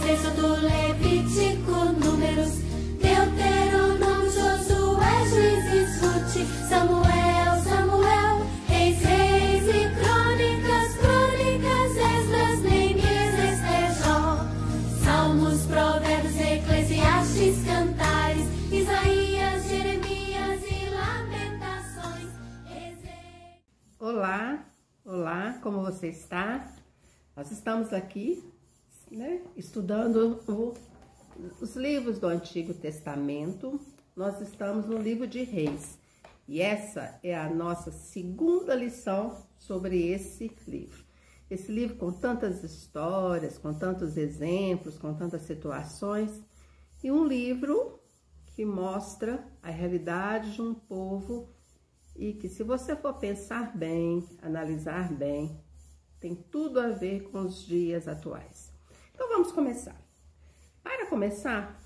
Êxodo, Levítico, Números, Deuteronômio, Josué, Juízes, Ruth, Samuel, Samuel, Reis, Reis e Crônicas, Crônicas, Esdras, Neemias, Ester, Jó, Salmos, Provérbios, Eclesiastes, Cantares, Isaías, Jeremias e Lamentações. Olá, olá, como você está? Nós estamos aqui, estudando os livros do Antigo Testamento. Nós estamos no livro de Reis e essa é a nossa segunda lição sobre esse livro. Esse livro com tantas histórias, com tantos exemplos, com tantas situações, e um livro que mostra a realidade de um povo e que, se você for pensar bem, analisar bem, tem tudo a ver com os dias atuais. Então vamos começar. Para começar,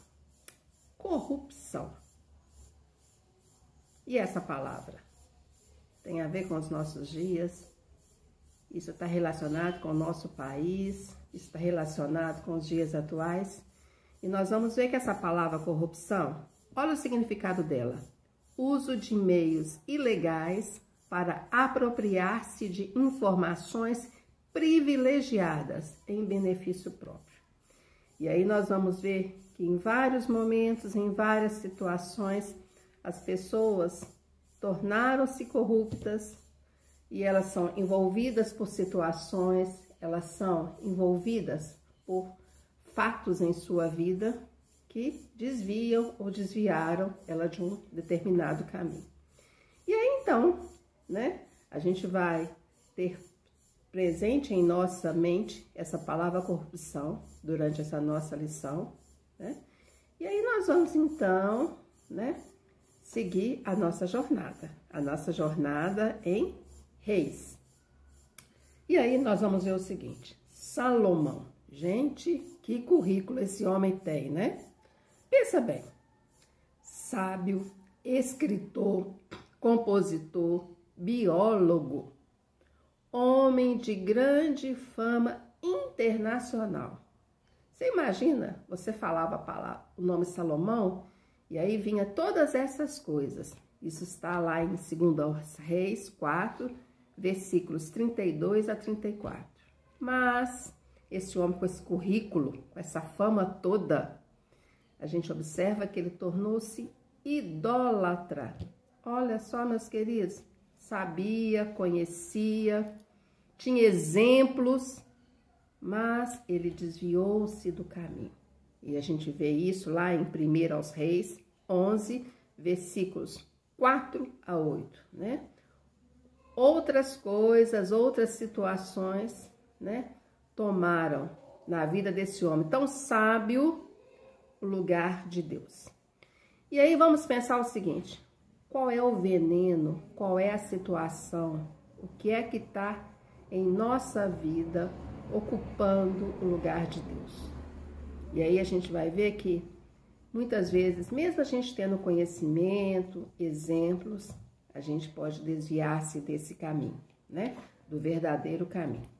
corrupção. E essa palavra tem a ver com os nossos dias. Isso está relacionado com o nosso país, isso está relacionado com os dias atuais. E nós vamos ver que essa palavra corrupção, olha o significado dela. Uso de meios ilegais para apropriar-se de informações privilegiadas em benefício próprio. E aí nós vamos ver que em vários momentos, em várias situações, as pessoas tornaram-se corruptas e elas são envolvidas por situações, elas são envolvidas por fatos em sua vida que desviam ou desviaram ela de um determinado caminho. E aí então, a gente vai ter presente em nossa mente essa palavra corrupção durante essa nossa lição, E aí nós vamos então, seguir a nossa jornada em Reis. E aí nós vamos ver o seguinte: Salomão. Gente, que currículo esse homem tem, Pensa bem. Sábio, escritor, compositor, biólogo, homem de grande fama internacional. Você imagina, você falava o nome Salomão e aí vinha todas essas coisas. Isso está lá em 2 Reis 4, versículos 32 a 34. Mas esse homem com esse currículo, com essa fama toda, a gente observa que ele tornou-se idólatra. Olha só, meus queridos, sabia, conhecia, tinha exemplos, mas ele desviou-se do caminho. E a gente vê isso lá em 1 Reis 11, versículos 4 a 8, Outras coisas, outras situações, tomaram na vida desse homem tão sábio o lugar de Deus. E aí vamos pensar o seguinte: qual é o veneno, qual é a situação, o que é que está em nossa vida ocupando o lugar de Deus? E aí a gente vai ver que muitas vezes, mesmo a gente tendo conhecimento, exemplos, a gente pode desviar-se desse caminho, do verdadeiro caminho.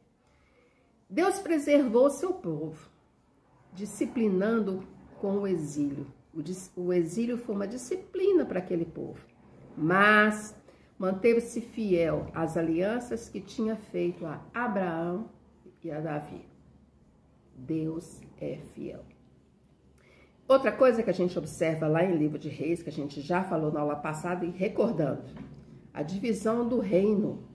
Deus preservou seu povo, disciplinando com o exílio. O exílio foi uma disciplina para aquele povo, mas manteve-se fiel às alianças que tinha feito a Abraão e a Davi. Deus é fiel. Outra coisa que a gente observa lá em Livro de Reis, que a gente já falou na aula passada e recordando, a divisão do reino,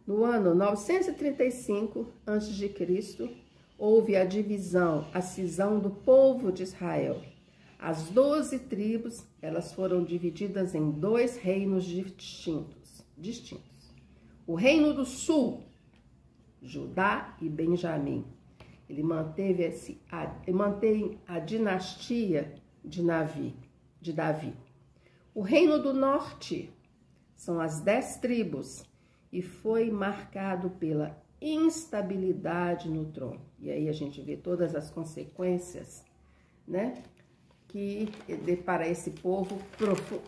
No ano 935 a.C., houve a divisão, a cisão do povo de Israel. As 12 tribos, elas foram divididas em 2 reinos distintos. O reino do sul, Judá e Benjamim, ele manteve a dinastia de Davi. O reino do norte são as 10 tribos e foi marcado pela instabilidade no trono. E aí a gente vê todas as consequências, que para esse povo,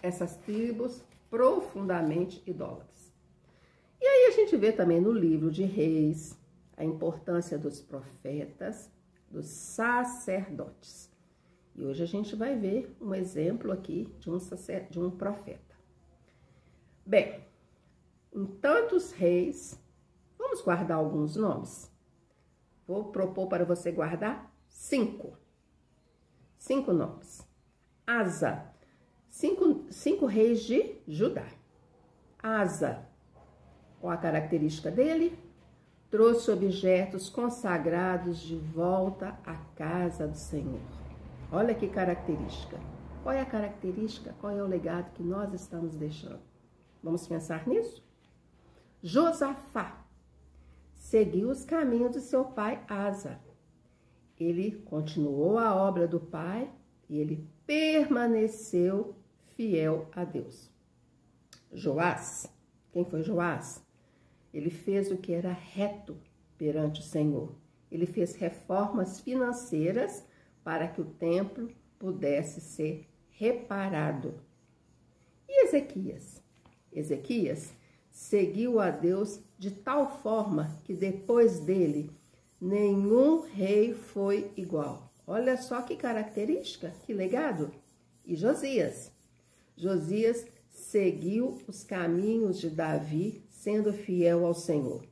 essas tribos profundamente idólatras. E aí a gente vê também no livro de Reis a importância dos profetas, dos sacerdotes. E hoje a gente vai ver um exemplo aqui de um profeta. Bem, em tantos reis, vamos guardar alguns nomes. Vou propor para você guardar 5. 5 nomes. Asa, 5 reis de Judá. Asa, qual a característica dele? Trouxe objetos consagrados de volta à casa do Senhor. Olha que característica. Qual é a característica? Qual é o legado que nós estamos deixando? Vamos pensar nisso? Josafá seguiu os caminhos de seu pai Asa. Ele continuou a obra do pai e ele permaneceu fiel a Deus. Joás, quem foi Joás? Ele fez o que era reto perante o Senhor. Ele fez reformas financeiras para que o templo pudesse ser reparado. E Ezequias? Ezequias seguiu a Deus de tal forma que depois dele nenhum rei foi igual. Olha só que característica, que legado. E Josias? Josias seguiu os caminhos de Davi, sendo fiel ao Senhor.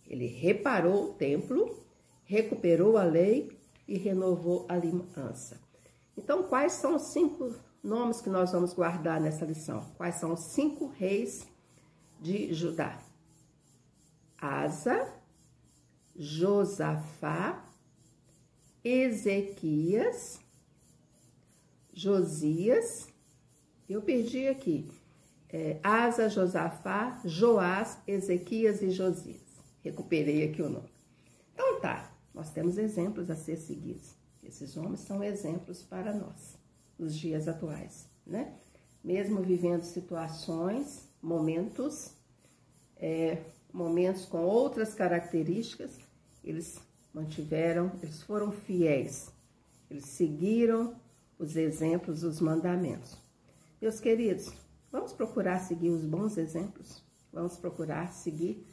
Ele reparou o templo, recuperou a lei e renovou a aliança. Então, quais são os 5 nomes que nós vamos guardar nessa lição? Quais são os 5 reis de Judá? Asa, Josafá, Ezequias, Josias, eu perdi aqui, Asa, Josafá, Joás, Ezequias e Josias. Recuperei aqui o nome. Então tá, nós temos exemplos a ser seguidos. Esses homens são exemplos para nós, nos dias atuais, né? Mesmo vivendo situações, momentos com outras características, eles foram fiéis, eles seguiram os exemplos, os mandamentos. Meus queridos, vamos procurar seguir os bons exemplos, vamos procurar seguir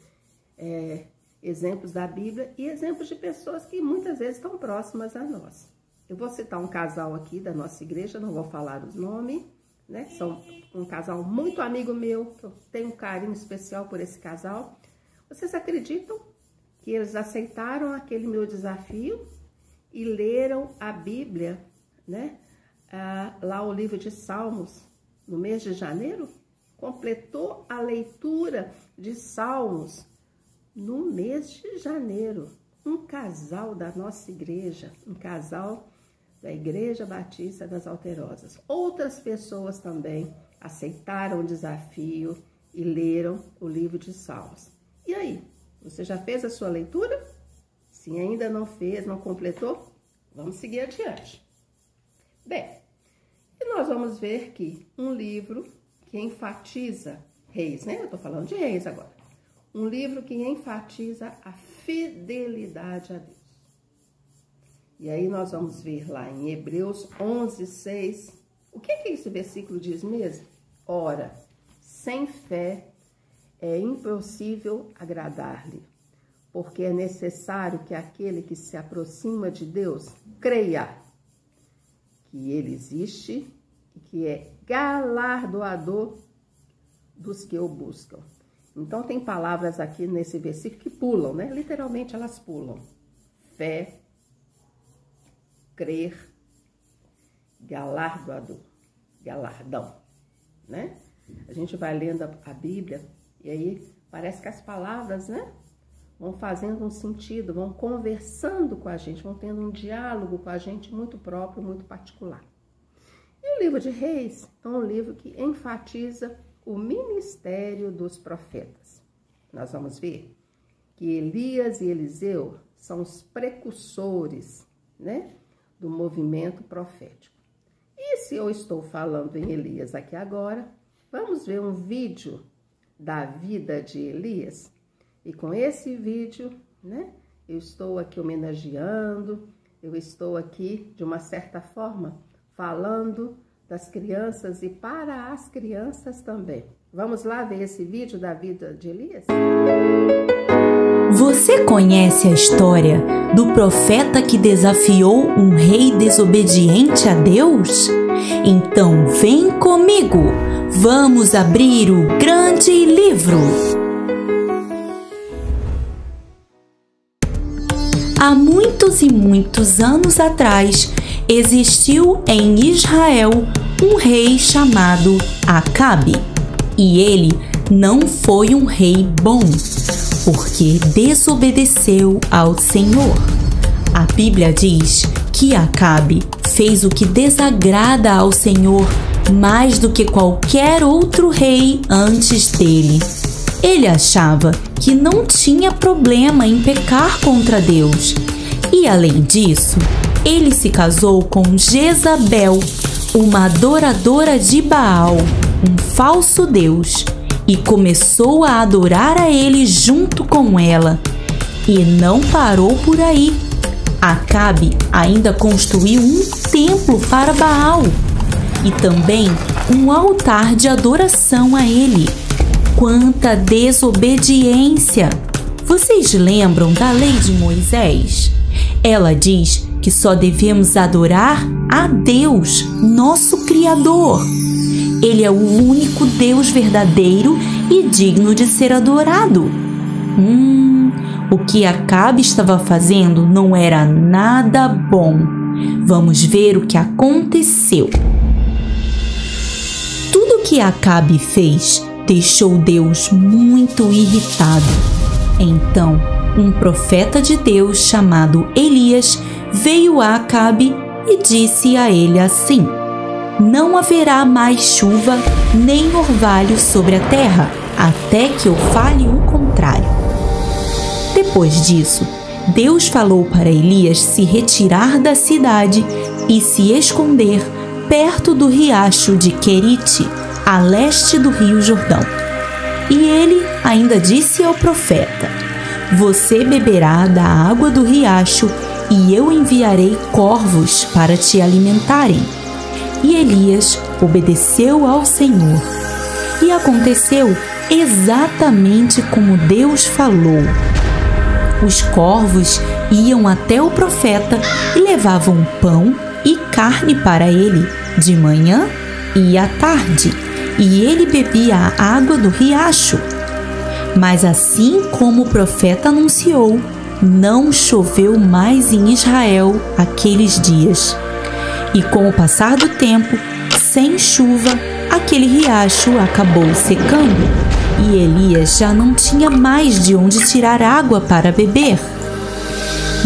exemplos da Bíblia e exemplos de pessoas que muitas vezes estão próximas a nós. Eu vou citar um casal aqui da nossa igreja, não vou falar os nomes, né? São um casal muito amigo meu, que eu tenho um carinho especial por esse casal. Vocês acreditam que eles aceitaram aquele meu desafio e leram a Bíblia, né? Lá o livro de Salmos, no mês de janeiro? Completou a leitura de Salmos no mês de janeiro. Um casal da nossa igreja, um casal da Igreja Batista das Alterosas. Outras pessoas também aceitaram o desafio e leram o livro de Salmos. E aí, você já fez a sua leitura? Se ainda não fez, não completou, vamos seguir adiante. Bem, e nós vamos ver que um livro que enfatiza reis, né? Eu tô falando de reis agora. Um livro que enfatiza a fidelidade a Deus. E aí nós vamos ver lá em Hebreus 11:6. O que esse versículo diz mesmo? Ora, sem fé é impossível agradar-lhe, porque é necessário que aquele que se aproxima de Deus creia que ele existe e que é galardoador dos que o buscam. Então, tem palavras aqui nesse versículo que pulam, né? Literalmente, elas pulam. Fé, crer, galardoador, galardão, né? A gente vai lendo a Bíblia e aí parece que as palavras, né? Vão fazendo um sentido, vão conversando com a gente, vão tendo um diálogo com a gente muito próprio, muito particular. E o livro de Reis é um livro que enfatiza o ministério dos profetas. Nós vamos ver que Elias e Eliseu são os precursores, né, do movimento profético. E se eu estou falando em Elias aqui agora, vamos ver um vídeo da vida de Elias. E com esse vídeo, né, eu estou aqui homenageando, eu estou aqui, de uma certa forma, falando das crianças e para as crianças também. Vamos lá ver esse vídeo da vida de Elias? Você conhece a história do profeta que desafiou um rei desobediente a Deus? Então vem comigo, vamos abrir o grande livro. Há muitos e muitos anos atrás, existiu em Israel um rei chamado Acabe. E ele não foi um rei bom, porque desobedeceu ao Senhor. A Bíblia diz que Acabe fez o que desagrada ao Senhor mais do que qualquer outro rei antes dele. Ele achava que não tinha problema em pecar contra Deus. E além disso, ele se casou com Jezabel, uma adoradora de Baal, um falso deus, e começou a adorar a ele junto com ela. E não parou por aí. Acabe ainda construiu um templo para Baal e também um altar de adoração a ele. Quanta desobediência! Vocês lembram da lei de Moisés? Ela diz que só devemos adorar a Deus, nosso Criador. Ele é o único Deus verdadeiro e digno de ser adorado. O que Acabe estava fazendo não era nada bom. Vamos ver o que aconteceu. Tudo o que Acabe fez deixou Deus muito irritado. Então, um profeta de Deus chamado Elias veio a Acabe e disse a ele assim: não haverá mais chuva nem orvalho sobre a terra, até que eu fale o contrário. Depois disso, Deus falou para Elias se retirar da cidade e se esconder perto do riacho de Querite, a leste do rio Jordão. E ele ainda disse ao profeta: você beberá da água do riacho e eu enviarei corvos para te alimentarem. E Elias obedeceu ao Senhor. E aconteceu exatamente como Deus falou. Os corvos iam até o profeta e levavam pão e carne para ele, de manhã e à tarde, e ele bebia a água do riacho. Mas assim como o profeta anunciou, não choveu mais em Israel aqueles dias. E com o passar do tempo, sem chuva, aquele riacho acabou secando, e Elias já não tinha mais de onde tirar água para beber.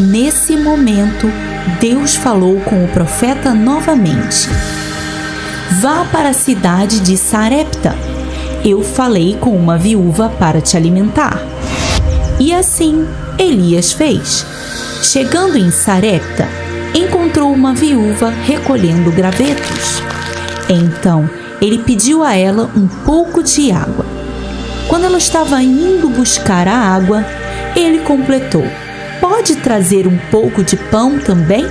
Nesse momento, Deus falou com o profeta novamente: vá para a cidade de Sarepta. Eu falei com uma viúva para te alimentar. E assim Elias fez. Chegando em Sarepta, encontrou uma viúva recolhendo gravetos. Então ele pediu a ela um pouco de água. Quando ela estava indo buscar a água, ele completou: pode trazer um pouco de pão também?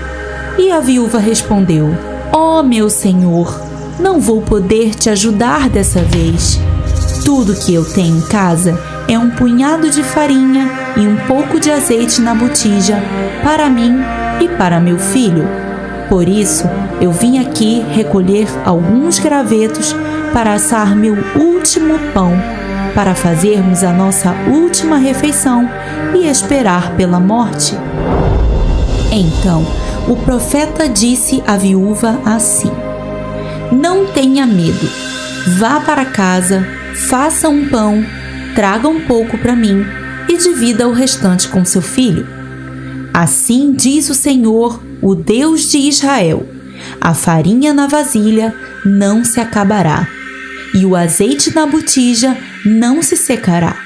E a viúva respondeu: ó meu senhor, não vou poder te ajudar dessa vez. Tudo que eu tenho em casa é um punhado de farinha e um pouco de azeite na botija para mim e para meu filho. Por isso, eu vim aqui recolher alguns gravetos para assar meu último pão, para fazermos a nossa última refeição e esperar pela morte. Então, o profeta disse à viúva assim: não tenha medo, vá para casa, faça um pão, traga um pouco para mim e divida o restante com seu filho. Assim diz o Senhor, o Deus de Israel: a farinha na vasilha não se acabará, e o azeite na botija não se secará,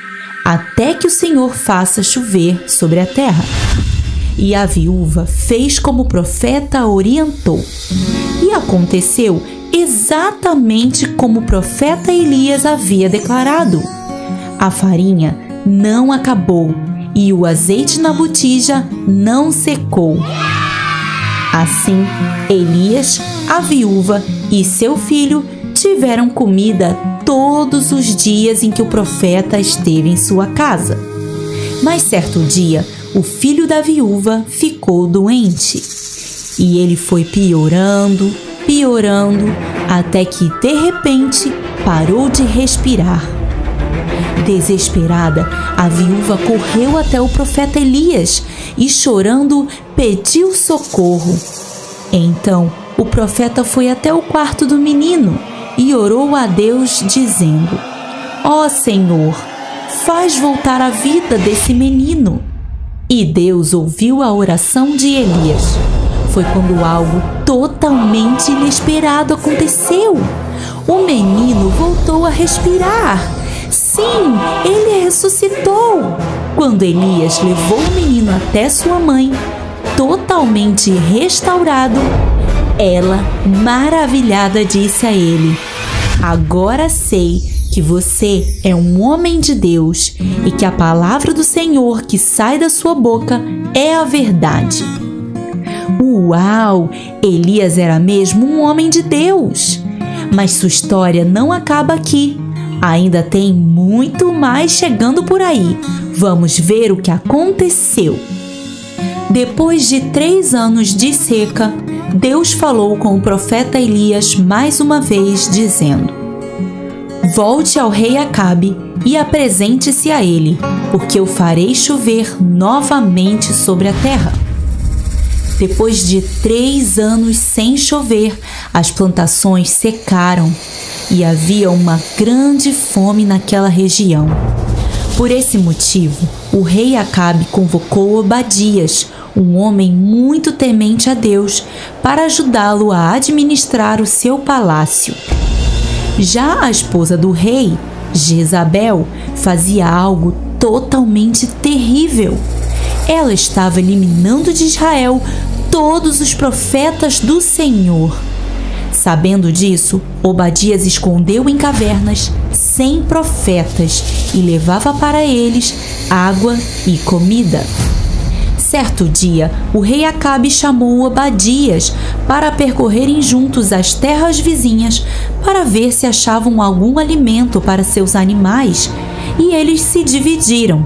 até que o Senhor faça chover sobre a terra. E a viúva fez como o profeta orientou. E aconteceu exatamente como o profeta Elias havia declarado. A farinha não acabou e o azeite na botija não secou. Assim, Elias, a viúva e seu filho tiveram comida todos os dias em que o profeta esteve em sua casa. Mas certo dia, o filho da viúva ficou doente. E ele foi piorando, até que, de repente, parou de respirar. Desesperada, a viúva correu até o profeta Elias e, chorando, pediu socorro. Então, o profeta foi até o quarto do menino e orou a Deus, dizendo: Ó Senhor, faz voltar a vida desse menino. E Deus ouviu a oração de Elias. Foi quando algo totalmente inesperado aconteceu. O menino voltou a respirar. Sim, ele ressuscitou. Quando Elias levou o menino até sua mãe, totalmente restaurado, ela, maravilhada, disse a ele: Agora sei que você é um homem de Deus e que a palavra do Senhor que sai da sua boca é a verdade. Uau! Elias era mesmo um homem de Deus. Mas sua história não acaba aqui. Ainda tem muito mais chegando por aí. Vamos ver o que aconteceu. Depois de 3 anos de seca, Deus falou com o profeta Elias mais uma vez, dizendo: Volte ao rei Acabe e apresente-se a ele, porque eu farei chover novamente sobre a terra. Depois de 3 anos sem chover, as plantações secaram e havia uma grande fome naquela região. Por esse motivo, o rei Acabe convocou Obadias, um homem muito temente a Deus, para ajudá-lo a administrar o seu palácio. Já a esposa do rei, Jezabel, fazia algo totalmente terrível. Ela estava eliminando de Israel todos os profetas do Senhor. Sabendo disso, Obadias escondeu em cavernas 100 profetas e levava para eles água e comida. Certo dia, o rei Acabe chamou Obadias para percorrerem juntos as terras vizinhas para ver se achavam algum alimento para seus animais, e eles se dividiram,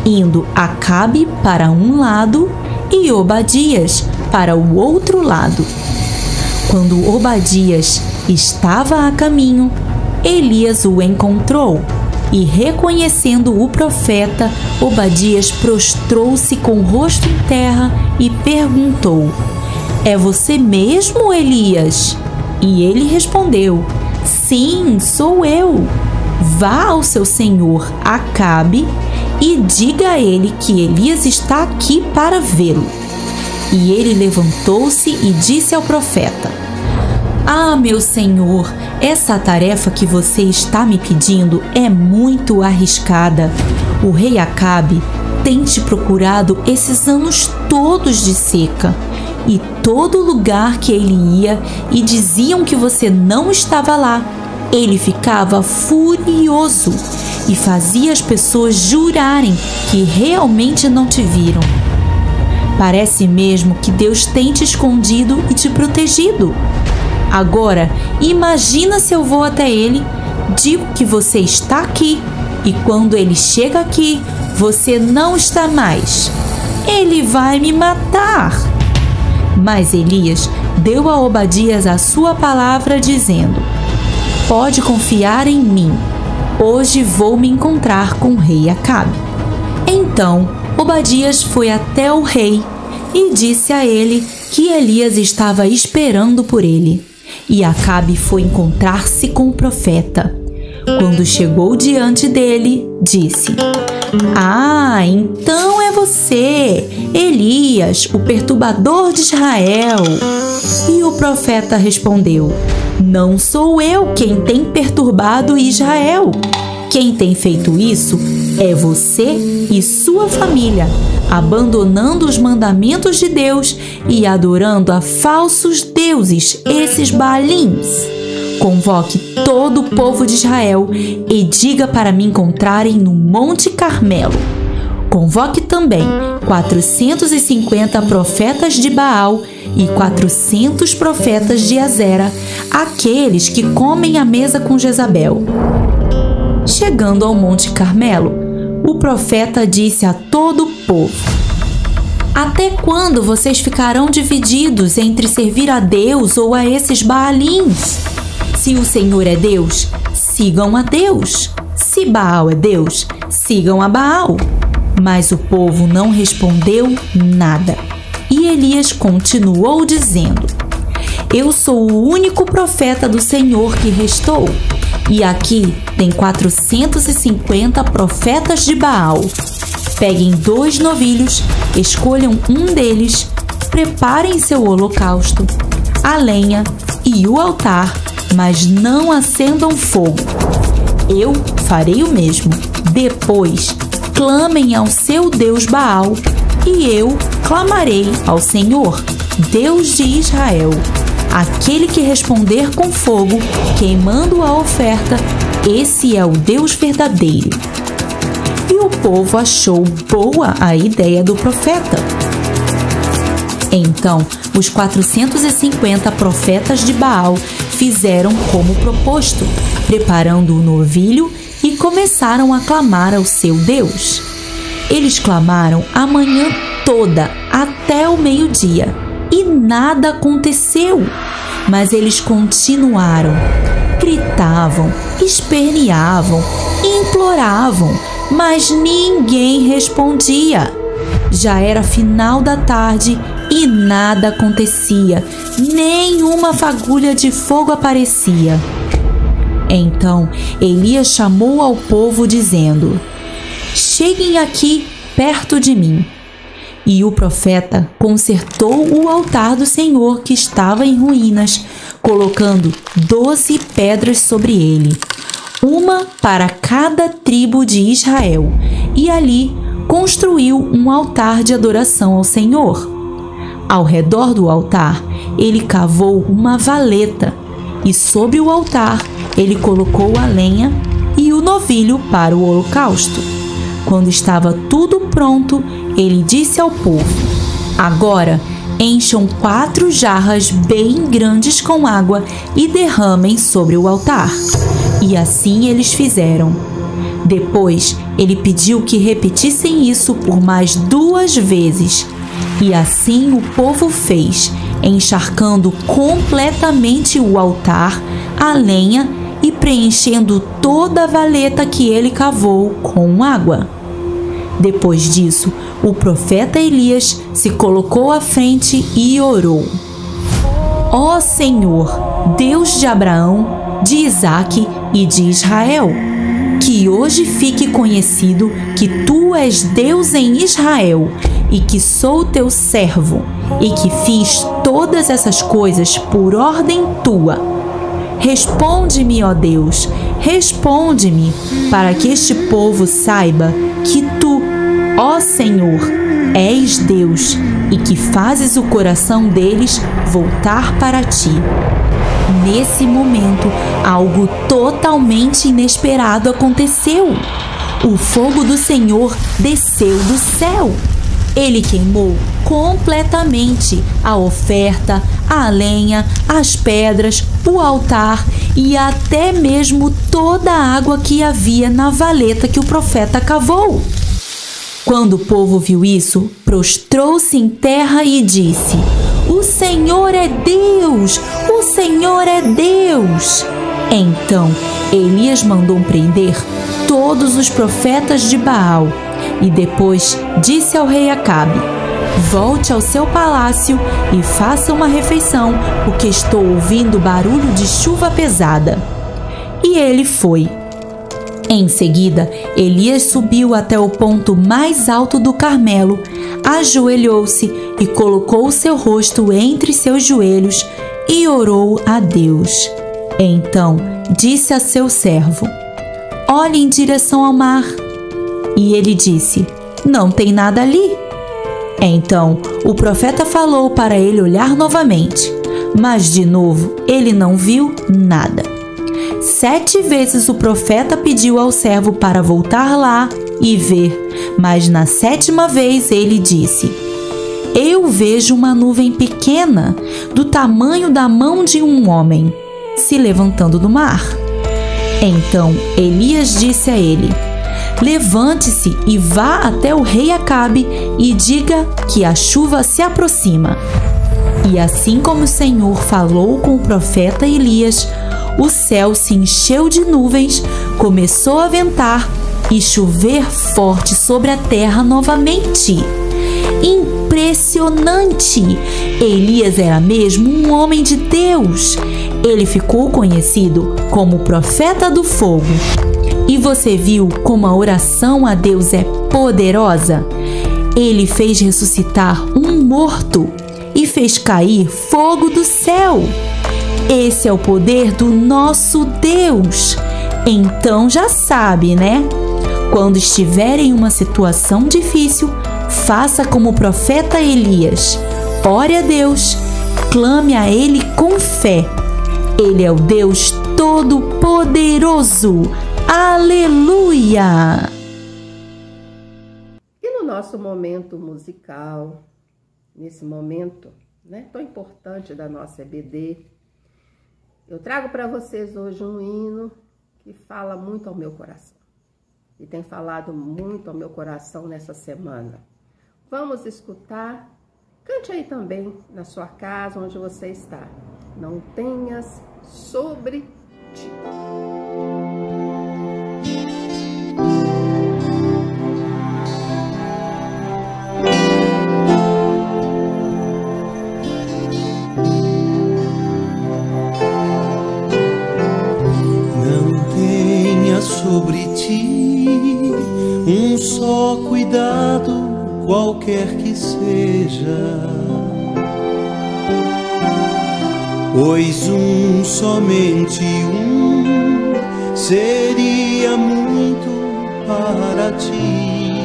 indo Acabe para um lado e Obadias para o outro lado. Quando Obadias estava a caminho, Elias o encontrou e, reconhecendo o profeta, Obadias prostrou-se com o rosto em terra e perguntou: É você mesmo, Elias? E ele respondeu: Sim, sou eu. Vá ao seu senhor Acabe e diga a ele que Elias está aqui para vê-lo. E ele levantou-se e disse ao profeta: Ah, meu senhor, essa tarefa que você está me pedindo é muito arriscada. O rei Acabe tem te procurado esses anos todos de seca, e todo lugar que ele ia e diziam que você não estava lá, ele ficava furioso e fazia as pessoas jurarem que realmente não te viram. Parece mesmo que Deus tem te escondido e te protegido. Agora, imagina se eu vou até ele, digo que você está aqui, e quando ele chega aqui, você não está mais. Ele vai me matar. Mas Elias deu a Obadias a sua palavra, dizendo: Pode confiar em mim. Hoje vou me encontrar com o rei Acabe. Então, Obadias foi até o rei e disse a ele que Elias estava esperando por ele. E Acabe foi encontrar-se com o profeta. Quando chegou diante dele, disse: Ah, então é você, Elias, o perturbador de Israel. E o profeta respondeu: Não sou eu quem tem perturbado Israel. Quem tem feito isso é você e sua família, abandonando os mandamentos de Deus e adorando a falsos deuses, esses Baalins. Convoque todo o povo de Israel e diga para me encontrarem no Monte Carmelo. Convoque também 450 profetas de Baal e 400 profetas de Azera, aqueles que comem à mesa com Jezabel. Chegando ao Monte Carmelo, o profeta disse a todo o povo: Até quando vocês ficarão divididos entre servir a Deus ou a esses Baalins? Se o Senhor é Deus, sigam a Deus. Se Baal é Deus, sigam a Baal. Mas o povo não respondeu nada. E Elias continuou dizendo: Eu sou o único profeta do Senhor que restou. E aqui tem 450 profetas de Baal. Peguem 2 novilhos, escolham um deles, preparem seu holocausto, a lenha e o altar, mas não acendam fogo. Eu farei o mesmo. Depois, clamem ao seu Deus Baal, e eu clamarei ao Senhor, Deus de Israel. Aquele que responder com fogo, queimando a oferta, esse é o Deus verdadeiro. E o povo achou boa a ideia do profeta. Então, os 450 profetas de Baal fizeram como proposto, preparando o novilho e começaram a clamar ao seu Deus. Eles clamaram a manhã toda até o meio-dia e nada aconteceu. Mas eles continuaram, gritavam, esperneavam, imploravam, mas ninguém respondia. Já era final da tarde e nada acontecia, nenhuma fagulha de fogo aparecia. Então Elias chamou ao povo dizendo: Cheguem aqui perto de mim. E o profeta consertou o altar do Senhor que estava em ruínas, colocando 12 pedras sobre ele, uma para cada tribo de Israel, e ali construiu um altar de adoração ao Senhor. Ao redor do altar, ele cavou uma valeta, e sobre o altar ele colocou a lenha e o novilho para o holocausto. Quando estava tudo pronto, ele disse ao povo: Agora encham 4 jarras bem grandes com água e derramem sobre o altar. E assim eles fizeram. Depois ele pediu que repetissem isso por mais 2 vezes. E assim o povo fez, encharcando completamente o altar, a lenha e preenchendo toda a valeta que ele cavou com água. Depois disso, o profeta Elias se colocou à frente e orou: Ó Senhor, Deus de Abraão, de Isaque e de Israel, que hoje fique conhecido que tu és Deus em Israel e que sou teu servo e que fiz todas essas coisas por ordem tua. Responde-me, ó Deus, responde-me, para que este povo saiba que tu, ó Senhor, és Deus e que fazes o coração deles voltar para ti. Nesse momento, algo totalmente inesperado aconteceu. O fogo do Senhor desceu do céu. Ele queimou completamente a oferta, a lenha, as pedras, o altar e até mesmo toda a água que havia na valeta que o profeta cavou. Quando o povo viu isso, prostrou-se em terra e disse: O Senhor é Deus! O Senhor é Deus! Então Elias mandou prender todos os profetas de Baal e depois disse ao rei Acabe: Volte ao seu palácio e faça uma refeição, porque estou ouvindo barulho de chuva pesada. E ele foi. Em seguida, Elias subiu até o ponto mais alto do Carmelo, ajoelhou-se e colocou seu rosto entre seus joelhos e orou a Deus. Então disse a seu servo: Olhe em direção ao mar. E ele disse: Não tem nada ali. Então o profeta falou para ele olhar novamente, mas de novo ele não viu nada. 7 vezes o profeta pediu ao servo para voltar lá e ver, Mas na 7ª vez ele disse: Eu vejo uma nuvem pequena, do tamanho da mão de um homem, se levantando do mar. Então Elias disse a ele: Levante-se e vá até o rei Acabe e diga que a chuva se aproxima. E assim como o Senhor falou com o profeta Elias, o céu se encheu de nuvens, começou a ventar e chover forte sobre a terra novamente. Impressionante! Elias era mesmo um homem de Deus. Ele ficou conhecido como o profeta do fogo. E você viu como a oração a Deus é poderosa? Ele fez ressuscitar um morto e fez cair fogo do céu. Esse é o poder do nosso Deus. Então já sabe, né? Quando estiver em uma situação difícil, faça como o profeta Elias. Ore a Deus, clame a Ele com fé. Ele é o Deus Todo-Poderoso. Aleluia! E no nosso momento musical, nesse momento, né, tão importante da nossa EBD, eu trago para vocês hoje um hino que fala muito ao meu coração. E tem falado muito ao meu coração nessa semana. Vamos escutar. Cante aí também na sua casa, onde você está. Não tenhas sobre ti. Sobre ti um só cuidado, qualquer que seja, pois somente seria muito para ti.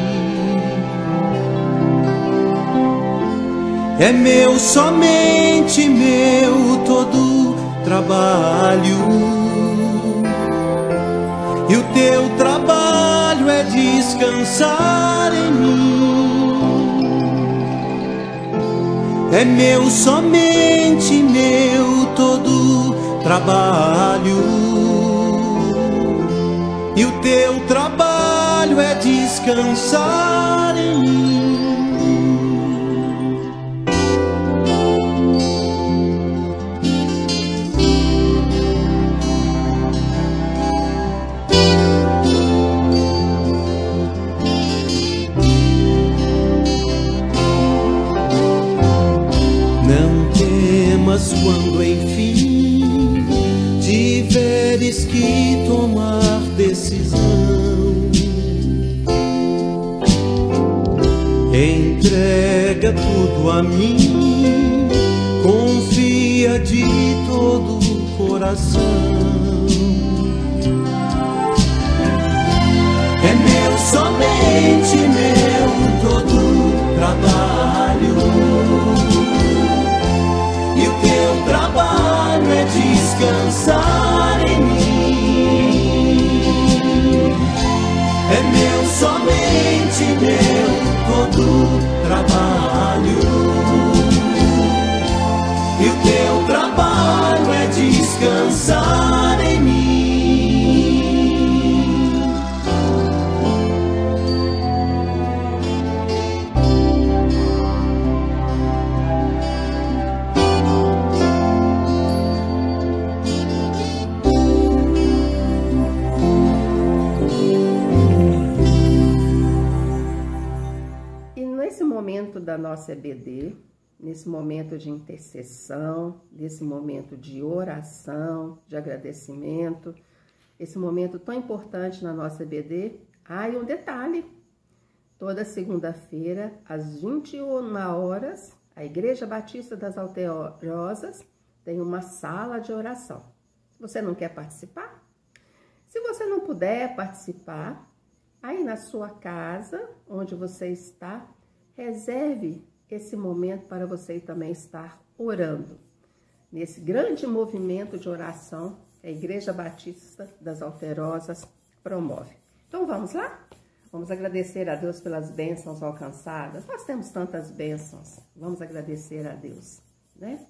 É meu, somente meu, todo trabalho. E o teu trabalho é descansar em mim. É meu, somente meu, todo trabalho. E o teu trabalho é descansar em mim. Quando enfim tiveres que tomar decisão, entrega tudo a mim, confia de todo o coração. É meu, somente meu, todo trabalho. E o teu trabalho é descansar em mim. É meu, somente meu, todo trabalho. E o teu trabalho é descansar em mim. Da nossa EBD, nesse momento de intercessão, nesse momento de oração, de agradecimento, esse momento tão importante na nossa EBD, e um detalhe, toda segunda-feira, às 21 horas, a Igreja Batista das Alterosas tem uma sala de oração. Você não quer participar? Se você não puder participar, aí na sua casa, onde você está, reserve esse momento para você também estar orando. Nesse grande movimento de oração que a Igreja Batista das Alterosas promove. Então vamos lá? Vamos agradecer a Deus pelas bênçãos alcançadas. Nós temos tantas bênçãos. Vamos agradecer a Deus, né?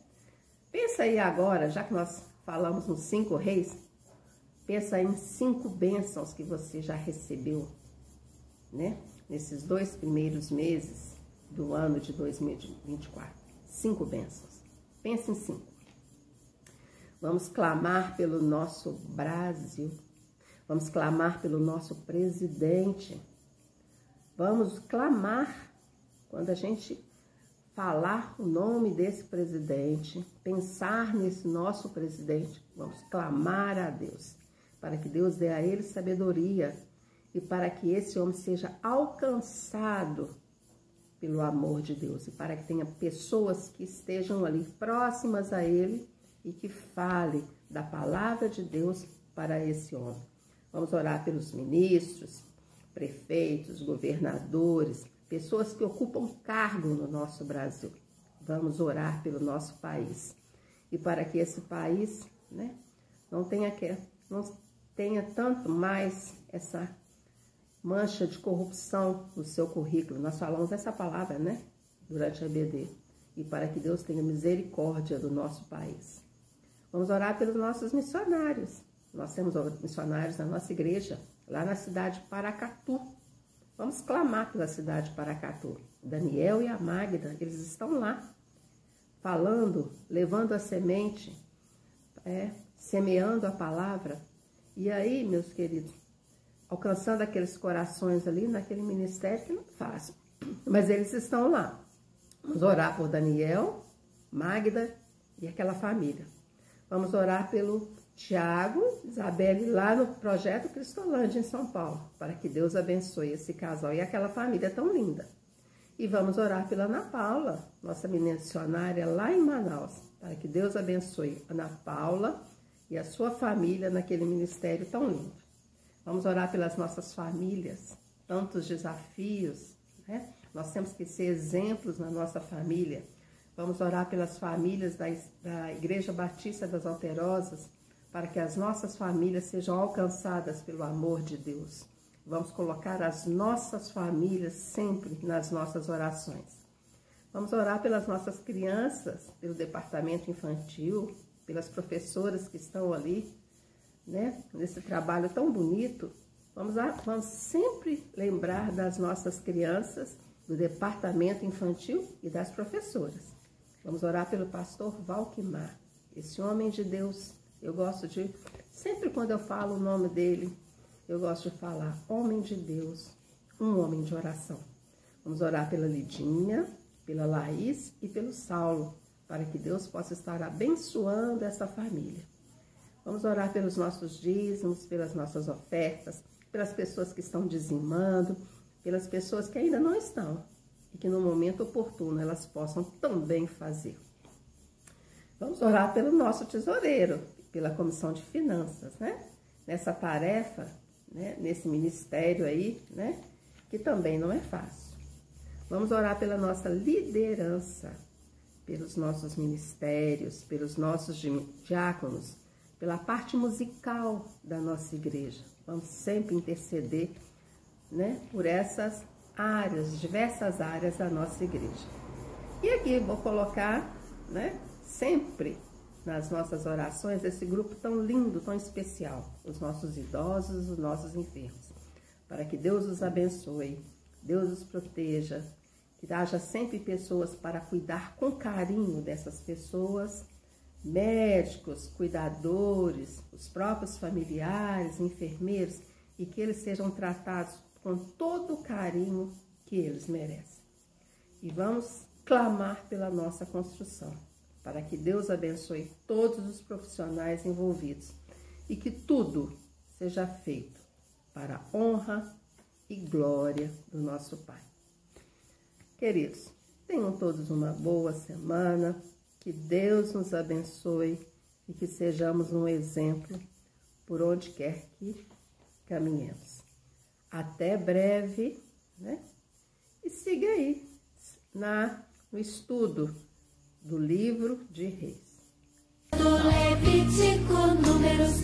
Pensa aí agora, já que nós falamos nos 5 reis, pensa em 5 bênçãos que você já recebeu, né? Nesses 2 primeiros meses do ano de 2024. 5 bênçãos. Pensa em 5. Vamos clamar pelo nosso Brasil. Vamos clamar pelo nosso presidente. Vamos clamar quando a gente falar o nome desse presidente, pensar nesse nosso presidente. Vamos clamar a Deus, para que Deus dê a ele sabedoria e para que esse homem seja alcançado pelo amor de Deus e para que tenha pessoas que estejam ali próximas a ele e que fale da palavra de Deus para esse homem. Vamos orar pelos ministros, prefeitos, governadores, pessoas que ocupam cargo no nosso Brasil. Vamos orar pelo nosso país. E para que esse país, né, não tenha tanto mais essa mancha de corrupção no seu currículo. Nós falamos essa palavra, né, durante a EBD. E para que Deus tenha misericórdia do nosso país. Vamos orar pelos nossos missionários. Nós temos missionários na nossa igreja, lá na cidade de Paracatu. Vamos clamar pela cidade de Paracatu. Daniel e a Magda, eles estão lá, falando, levando a semente, semeando a palavra. E aí, meus queridos, alcançando aqueles corações ali, naquele ministério que não é fácil. Mas eles estão lá. Vamos orar por Daniel, Magda e aquela família. Vamos orar pelo Tiago, Isabelle, lá no Projeto Cristolândia, em São Paulo, para que Deus abençoe esse casal e aquela família tão linda. E vamos orar pela Ana Paula, nossa missionária lá em Manaus, para que Deus abençoe a Ana Paula e a sua família naquele ministério tão lindo. Vamos orar pelas nossas famílias, tantos desafios, né? Nós temos que ser exemplos na nossa família. Vamos orar pelas famílias da Igreja Batista das Alterosas, para que as nossas famílias sejam alcançadas pelo amor de Deus. Vamos colocar as nossas famílias sempre nas nossas orações. Vamos orar pelas nossas crianças, pelo departamento infantil, pelas professoras que estão ali, né, nesse trabalho tão bonito. Vamos sempre lembrar das nossas crianças, do departamento infantil e das professoras. Vamos orar pelo pastor Valquimar, esse homem de Deus. Eu gosto de, sempre quando eu falo o nome dele, eu gosto de falar homem de Deus, um homem de oração. Vamos orar pela Lidinha, pela Laís e pelo Saulo, para que Deus possa estar abençoando essa família. Vamos orar pelos nossos dízimos, pelas nossas ofertas, pelas pessoas que estão dizimando, pelas pessoas que ainda não estão e que no momento oportuno elas possam também fazer. Vamos orar pelo nosso tesoureiro, pela Comissão de Finanças, né? Nessa tarefa, né? Nesse ministério aí, né? Que também não é fácil. Vamos orar pela nossa liderança, pelos nossos ministérios, pelos nossos diáconos, pela parte musical da nossa igreja. Vamos sempre interceder, né? Por essas áreas, diversas áreas da nossa igreja. E aqui vou colocar, né? Sempre nas nossas orações, esse grupo tão lindo, tão especial, os nossos idosos, os nossos enfermos, para que Deus os abençoe, Deus os proteja, que haja sempre pessoas para cuidar com carinho dessas pessoas, médicos, cuidadores, os próprios familiares, enfermeiros, e que eles sejam tratados com todo o carinho que eles merecem. E vamos clamar pela nossa construção, para que Deus abençoe todos os profissionais envolvidos e que tudo seja feito para a honra e glória do nosso Pai. Queridos, tenham todos uma boa semana, que Deus nos abençoe e que sejamos um exemplo por onde quer que caminhemos. Até breve, né? E siga aí no estudo do livro de Reis. Do Levítico, Números,